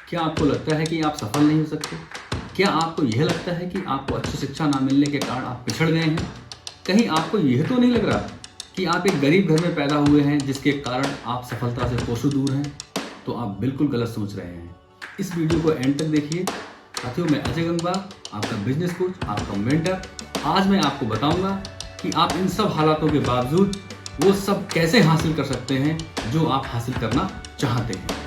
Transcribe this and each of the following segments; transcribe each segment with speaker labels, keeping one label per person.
Speaker 1: क्या आपको लगता है कि आप सफल नहीं हो सकते? क्या आपको यह लगता है कि आपको अच्छी शिक्षा ना मिलने के कारण आप पिछड़ गए हैं? कहीं आपको यह तो नहीं लग रहा कि आप एक गरीब घर में पैदा हुए हैं जिसके कारण आप सफलता से कोसों दूर हैं? तो आप बिल्कुल गलत सोच रहे हैं। इस वीडियो को एंड तक देखिए। साथियों, मैं अजय गंगवार, आपका बिजनेस कोच, आपका मेंटर। आज मैं आपको बताऊंगा कि आप इन सब हालातों के बावजूद वो सब कैसे हासिल कर सकते हैं जो आप हासिल करना चाहते हैं।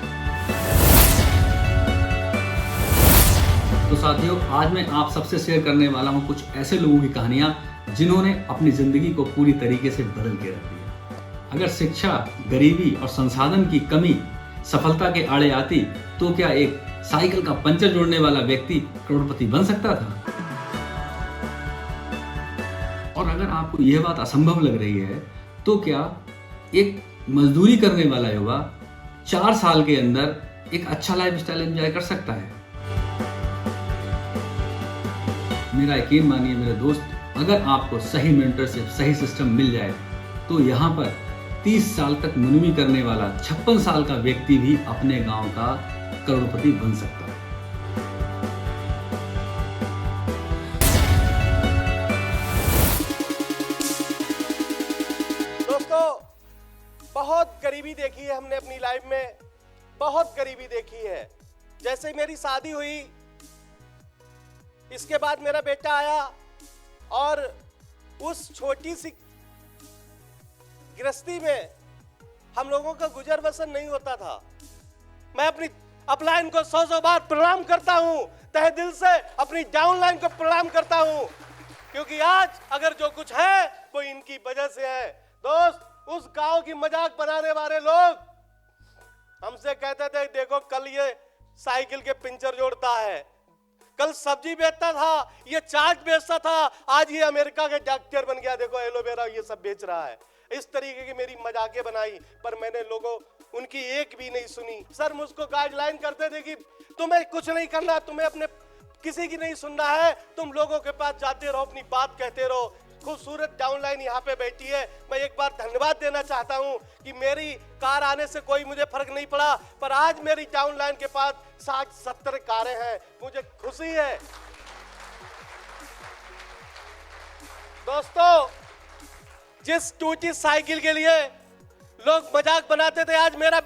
Speaker 1: तो साथियों, आज मैं आप सबसे शेयर करने वाला हूं कुछ ऐसे लोगों की कहानियां जिन्होंने अपनी जिंदगी को पूरी तरीके से बदल के रख दिया। अगर शिक्षा, गरीबी और संसाधन की कमी सफलता के आड़े आती तो क्या एक साइकिल का पंचर जोड़ने वाला व्यक्ति करोड़पति बन सकता था? और अगर आपको यह बात असंभव लग रही है तो क्या एक मजदूरी करने वाला युवा 4 साल के अंदर एक अच्छा लाइफस्टाइल एंजॉय कर सकता है? मेरा यकीन मानिए मेरे दोस्त, अगर आपको सही मेंटरशिप, सही सिस्टम मिल जाए तो यहाँ पर 30 साल तक मुनीमी करने वाला 56 साल का व्यक्ति भी अपने गांव का करोड़पति बन सकता है।
Speaker 2: दोस्तों, बहुत गरीबी देखी है हमने अपनी लाइफ में, बहुत गरीबी देखी है। जैसे मेरी शादी हुई, इसके बाद मेरा बेटा आया और उस छोटी सी गृहस्थी में हम लोगों का गुजर बसर नहीं होता था। मैं अपनी अपलाइन को 100 बार प्रणाम करता हूं, तहे दिल से अपनी डाउनलाइन को प्रणाम करता हूं, क्योंकि आज अगर जो कुछ है वो इनकी वजह से है। दोस्त, उस गांव की मजाक बनाने वाले लोग हमसे कहते थे, देखो कल ये साइकिल के पंचर जोड़ता है, कल सब्जी बेचता था, ये चाट बेचता था, आज ये अमेरिका के डॉक्टर बन गया, देखो एलोवेरा ये सब बेच रहा है। इस तरीके की मेरी मजाकें बनाई, पर मैंने लोगों उनकी एक भी नहीं सुनी। सर मुझको गाइडलाइन करते थे कि तुम्हें कुछ नहीं करना, तुम्हें अपने किसी की नहीं सुनना है, तुम लोगों के पास जाते रहो, अपनी बात कहते रहो। खूबसूरत डाउनलाइन यहाँ पे बैठी है। मैं एक बार धन्यवाद देना चाहता हूँ कि मेरी कार आने से कोई मुझे फर्क नहीं पड़ा, पर आज मेरी डाउनलाइन के पास 60-70 कारें हैं, मुझे खुशी है। दोस्तों, जिस टूटी साइकिल के लिए लोग मजाक बनाते थे, आज मेरा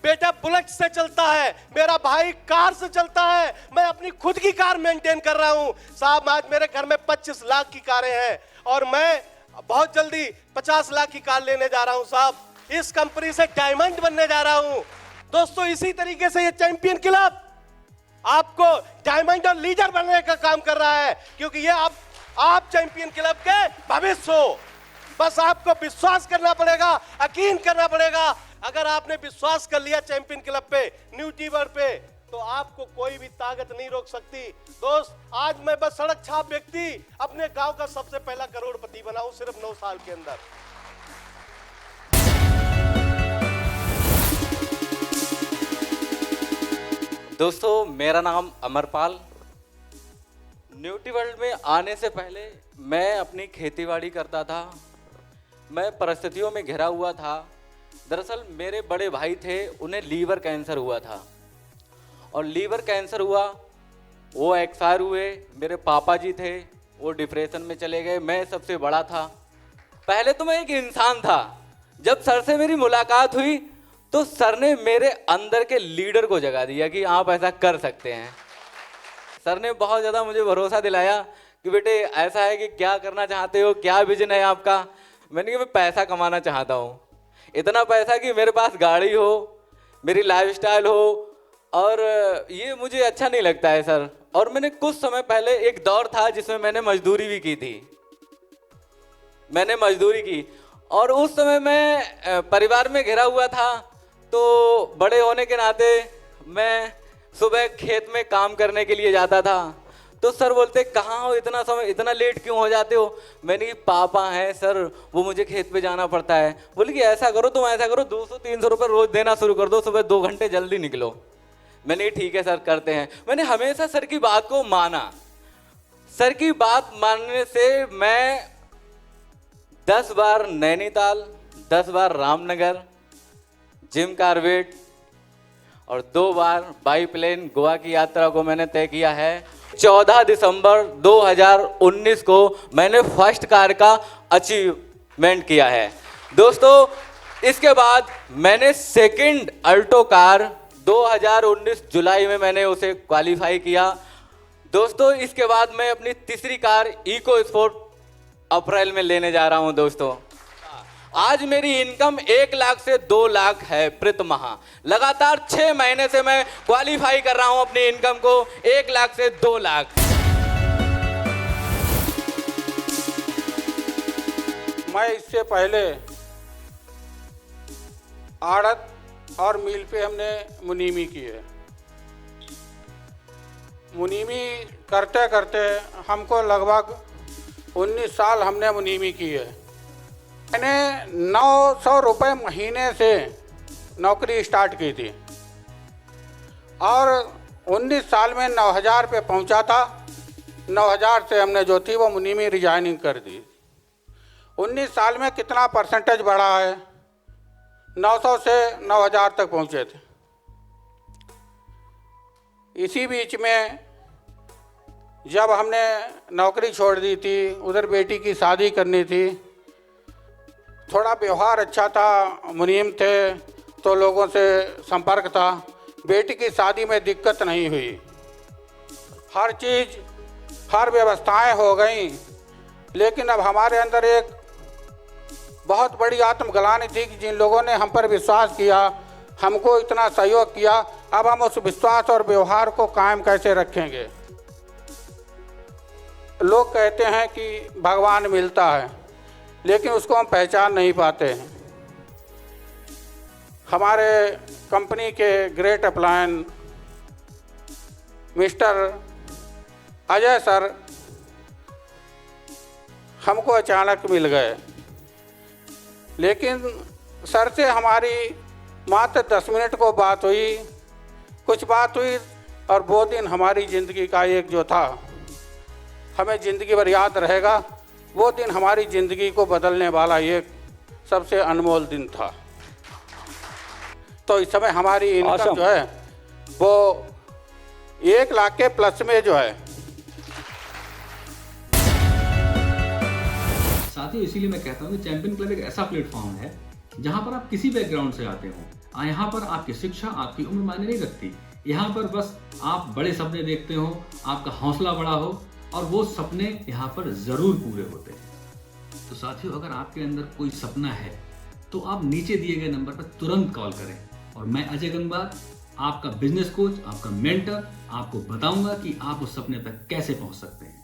Speaker 2: बेटा बुलेट से चलता है, मेरा भाई कार से चलता है, मैं अपनी खुद की कार मेंटेन कर रहा हूं। साहब, आज मेरे घर में 25 लाख की कारें हैं और मैं बहुत जल्दी 50 लाख की कार लेने जा रहा हूं। साहब, इस कंपनी से डायमंड बनने जा रहा हूं। दोस्तों, इसी तरीके से ये चैंपियन क्लब आपको डायमंड और लीडर बनने का काम कर रहा है, क्योंकि ये आप चैंपियन क्लब के भविष्य हो। बस आपको विश्वास करना पड़ेगा, यकीन करना पड़ेगा। अगर आपने विश्वास कर लिया चैंपियन क्लब पे, न्यूट्रीवर्ड पे, तो आपको कोई भी ताकत नहीं रोक सकती। दोस्त, आज मैं बस सड़क छाप व्यक्ति अपने गांव का सबसे पहला करोड़पति बना हूं सिर्फ 9 साल के अंदर।
Speaker 3: दोस्तों, मेरा नाम अमरपाल। न्यूट्रीवर्ल्ड में आने से पहले मैं अपनी खेतीबाड़ी करता था। मैं परिस्थितियों में घिरा हुआ था। दरअसल मेरे बड़े भाई थे, उन्हें लीवर कैंसर हुआ था और लीवर कैंसर हुआ, वो एक्सपायर हुए। मेरे पापा जी थे, वो डिप्रेशन में चले गए। मैं सबसे बड़ा था। पहले तो मैं एक इंसान था। जब सर से मेरी मुलाकात हुई तो सर ने मेरे अंदर के लीडर को जगा दिया कि आप ऐसा कर सकते हैं। सर ने बहुत ज़्यादा मुझे भरोसा दिलाया कि बेटे ऐसा है कि क्या करना चाहते हो, क्या विजन है आपका। मैंने कहा मैं पैसा कमाना चाहता हूँ, इतना पैसा कि मेरे पास गाड़ी हो, मेरी लाइफस्टाइल हो, और ये मुझे अच्छा नहीं लगता है सर। और मैंने कुछ समय पहले एक दौर था जिसमें मैंने मजदूरी भी की थी। मैंने मजदूरी की और उस समय मैं परिवार में घिरा हुआ था, तो बड़े होने के नाते मैं सुबह खेत में काम करने के लिए जाता था। तो सर बोलते, कहाँ हो, इतना समय, इतना लेट क्यों हो जाते हो। मैंने कहा पापा हैं सर, वो मुझे खेत पे जाना पड़ता है। बोले कि ऐसा करो, तुम ऐसा करो, 200-300 रुपये रोज देना शुरू कर दो, सुबह 2 घंटे जल्दी निकलो। मैंने ठीक है सर, करते हैं। मैंने हमेशा सर की बात को माना। सर की बात मानने से मैं 10 बार नैनीताल, 10 बार रामनगर, जिम कार्बेट और 2 बार बाई प्लेन गोवा की यात्रा को मैंने तय किया है। 14 दिसंबर 2019 को मैंने फर्स्ट कार का अचीवमेंट किया है। दोस्तों, इसके बाद मैंने सेकंड अल्टो कार 2019 जुलाई में मैंने उसे क्वालिफाई किया। दोस्तों, इसके बाद मैं अपनी तीसरी कार इको स्पोर्ट अप्रैल में लेने जा रहा हूं। दोस्तों, आज मेरी इनकम 1 लाख से 2 लाख है प्रति माह। लगातार 6 महीने से मैं क्वालिफाई कर रहा हूं अपनी इनकम को 1 लाख से 2 लाख।
Speaker 4: मैं इससे पहले आड़त और मिल पे हमने मुनीमी की है। मुनीमी करते करते हमको लगभग 19 साल हमने मुनीमी की है। मैंने 900 रुपये महीने से नौकरी स्टार्ट की थी और 19 साल में 9000 पे पहुंचा था। 9000 से हमने जो थी वो मुनीमी रिजाइनिंग कर दी। 19 साल में कितना परसेंटेज बढ़ा है? 900 से 9000 तक पहुंचे थे। इसी बीच में जब हमने नौकरी छोड़ दी थी, उधर बेटी की शादी करनी थी, थोड़ा व्यवहार अच्छा था, मुनीम थे तो लोगों से संपर्क था। बेटी की शादी में दिक्कत नहीं हुई, हर चीज़ हर व्यवस्थाएं हो गई। लेकिन अब हमारे अंदर एक बहुत बड़ी आत्मग्लानि थी कि जिन लोगों ने हम पर विश्वास किया, हमको इतना सहयोग किया, अब हम उस विश्वास और व्यवहार को कायम कैसे रखेंगे? लोग कहते हैं कि भगवान मिलता है, लेकिन उसको हम पहचान नहीं पाते हैं। हमारे कंपनी के ग्रेट अपलायन मिस्टर अजय सर हमको अचानक मिल गए, लेकिन सर से हमारी मात्र 10 मिनट को बात हुई, कुछ बात हुई और वो दिन हमारी ज़िंदगी का एक जो था, हमें ज़िंदगी भर याद रहेगा। वो दिन हमारी ज़िंदगी को बदलने वाला एक सबसे अनमोल दिन था। तो इस समय हमारी इनकम जो है वो 1 लाख के प्लस में जो है।
Speaker 1: साथियों, इसीलिए मैं कहता हूँ कि चैंपियन क्लब एक ऐसा प्लेटफॉर्म है जहाँ पर आप किसी बैकग्राउंड से आते हो, यहाँ पर आपकी शिक्षा, आपकी उम्र मायने नहीं रखती। यहाँ पर बस आप बड़े सपने देखते हो, आपका हौसला बड़ा हो और वो सपने यहाँ पर ज़रूर पूरे होते हैं। तो साथियों, अगर आपके अंदर कोई सपना है तो आप नीचे दिए गए नंबर पर तुरंत कॉल करें और मैं अजय गंगवार, आपका बिजनेस कोच, आपका मेंटर, आपको बताऊंगा कि आप उस सपने तक कैसे पहुंच सकते हैं।